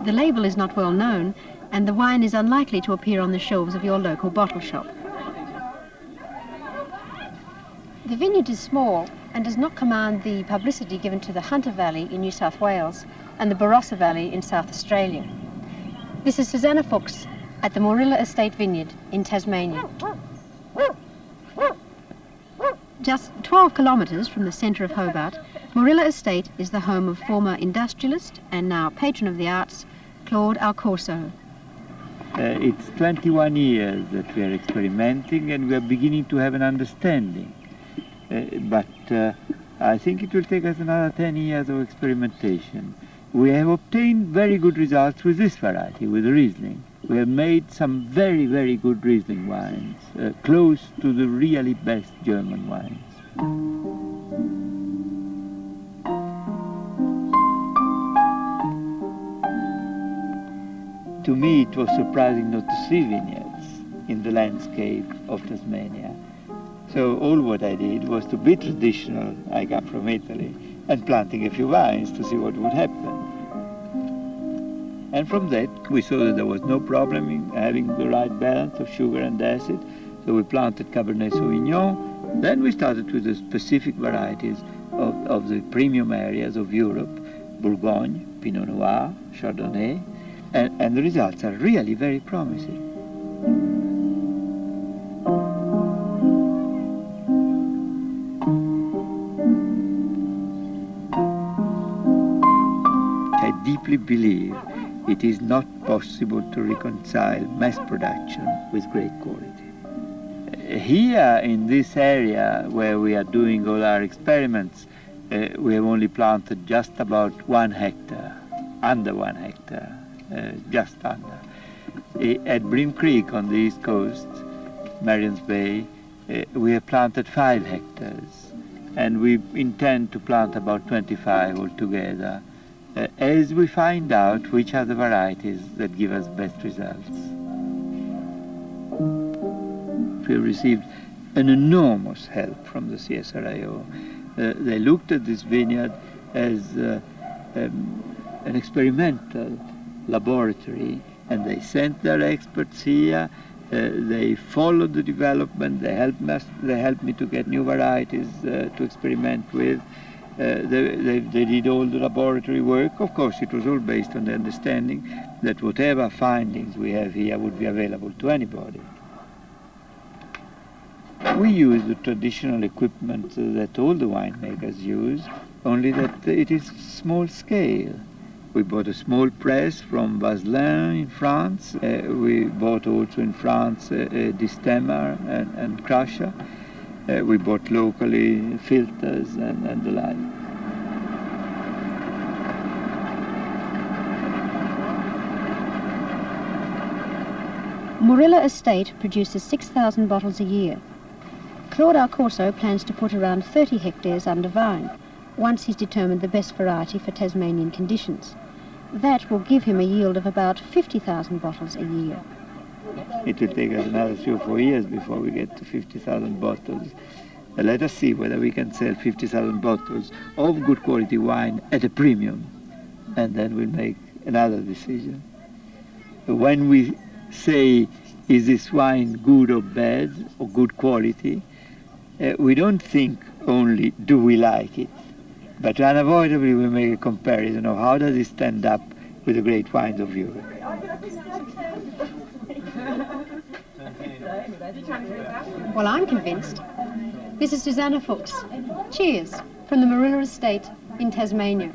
The label is not well known, and the wine is unlikely to appear on the shelves of your local bottle shop. The vineyard is small and does not command the publicity given to the Hunter Valley in New South Wales and the Barossa Valley in South Australia. This is Susannah Fuchs at the Moorilla Estate Vineyard in Tasmania. Just 12 kilometres from the centre of Hobart, Moorilla Estate is the home of former industrialist and now patron of the arts, Claude Alcorso. It's 21 years that we are experimenting, and we are beginning to have an understanding. But I think it will take us another 10 years of experimentation. We have obtained very good results with this variety, with Riesling. We have made some very, very good Riesling wines, close to the really best German wines. To me, it was surprising not to see vineyards in the landscape of Tasmania. So all what I did was to be traditional, I come from Italy, and planting a few vines to see what would happen. And from that, we saw that there was no problem in having the right balance of sugar and acid, so we planted Cabernet Sauvignon. Then we started with the specific varieties of the premium areas of Europe, Bourgogne, Pinot Noir, Chardonnay, and the results are really very promising. I deeply believe it is not possible to reconcile mass production with great quality. Here in this area where we are doing all our experiments, we have only planted just about 1 hectare, under 1 hectare. Just under. At Bream Creek on the east coast, Marions Bay, we have planted 5 hectares, and we intend to plant about 25 altogether, as we find out which are the varieties that give us best results. We have received an enormous help from the CSIRO. They looked at this vineyard as an experimental laboratory, and they sent their experts here. They followed the development. They helped me to get new varieties to experiment with. They did all the laboratory work. Of course, it was all based on the understanding that whatever findings we have here would be available to anybody. We use the traditional equipment that all the winemakers use, only that it is small scale. We bought a small press from Vaslin in France. We bought also in France a distemmer and crusher. We bought locally filters and the like. Moorilla Estate produces 6,000 bottles a year. Claude Alcorso plans to put around 30 hectares under vine, once he's determined the best variety for Tasmanian conditions. That will give him a yield of about 50,000 bottles a year. It will take us another 3 or 4 years before we get to 50,000 bottles. Let us see whether we can sell 50,000 bottles of good quality wine at a premium, and then we'll make another decision. When we say, is this wine good or bad, or good quality, we don't think only, do we like it? But unavoidably we make a comparison of how does it stand up with the great wines of Europe. Well, I'm convinced. This is Susannah Fuchs. Cheers from the Moorilla Estate in Tasmania.